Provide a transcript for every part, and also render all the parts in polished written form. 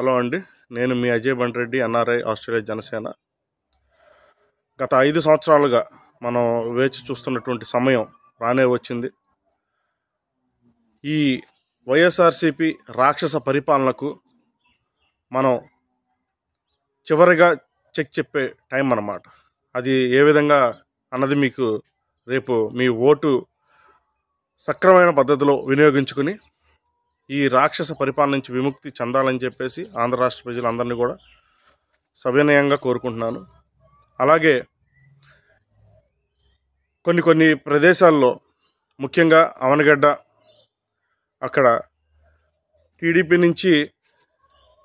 Hello అండి, నేను మీ Ajay Bandreddi, NRI, Australia Janasena. గత 5 సంవత్సరాలుగా మనం వేచి చూస్తున్నటువంటి సమయం రానే వచ్చింది. ఈ వైఎస్ఆర్సీపీ రాక్షస పరిపాలనకు మనం చివరిగా చెక్ చెప్పే టైం అన్నమాట. అది ఏ విధంగా అన్నది మీకు రేపు మీ ఓటు సక్రమైన పద్ధతిలో వినియోగించుకుని ఈ రాక్షస పరిపాలన నుంచి విముక్తి చెందాలని చెప్పేసి ఆంధ్ర రాష్ట్ర ప్రజలందరినీ కూడా సవినయంగా కోరుకుంటున్నాను. అలాగే కొన్ని ప్రదేశాల్లో, ముఖ్యంగా అవనగడ్డ, అక్కడ టీడీపీ నుంచి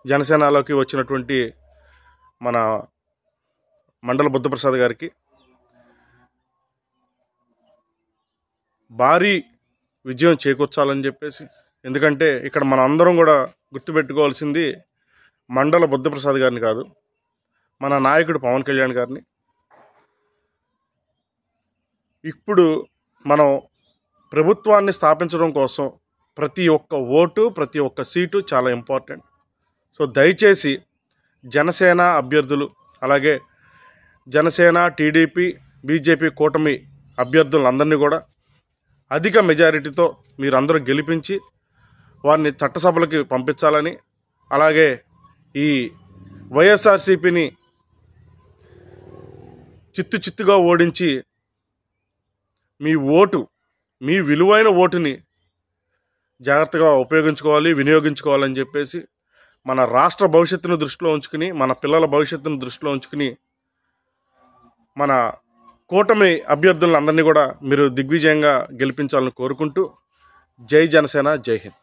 జనసేనలోకి వచ్చినటువంటి మన మండల బుద్ధప్రసాద్ గారికి భారీ విజయం చేకూర్చాలని చెప్పేసి, ఎందుకంటే ఇక్కడ మనం అందరం కూడా గుర్తుపెట్టుకోవాల్సింది మండల బుద్ధప్రసాద్ గారిని కాదు, మన నాయకుడు పవన్ కళ్యాణ్ గారిని. ఇప్పుడు మనం ప్రభుత్వాన్ని స్థాపించడం కోసం ప్రతి ఒక్క ఓటు, ప్రతి ఒక్క సీటు చాలా ఇంపార్టెంట్. సో దయచేసి జనసేన అభ్యర్థులు, అలాగే జనసేన, టీడీపీ, బీజేపీ కూటమి అభ్యర్థులందరినీ కూడా అధిక మెజారిటీతో మీరందరూ గెలిపించి వారిని చట్టసభలకి పంపించాలని, అలాగే ఈ వైఎస్ఆర్సీపీని చిత్తుగా ఓడించి మీ విలువైన ఓటుని జాగ్రత్తగా వినియోగించుకోవాలని చెప్పేసి, మన రాష్ట్ర భవిష్యత్తును దృష్టిలో ఉంచుకుని, మన పిల్లల భవిష్యత్తును దృష్టిలో ఉంచుకుని, మన కూటమి అభ్యర్థులందరినీ కూడా మీరు దిగ్విజయంగా గెలిపించాలని కోరుకుంటూ, జై జనసేన, జై హింద్.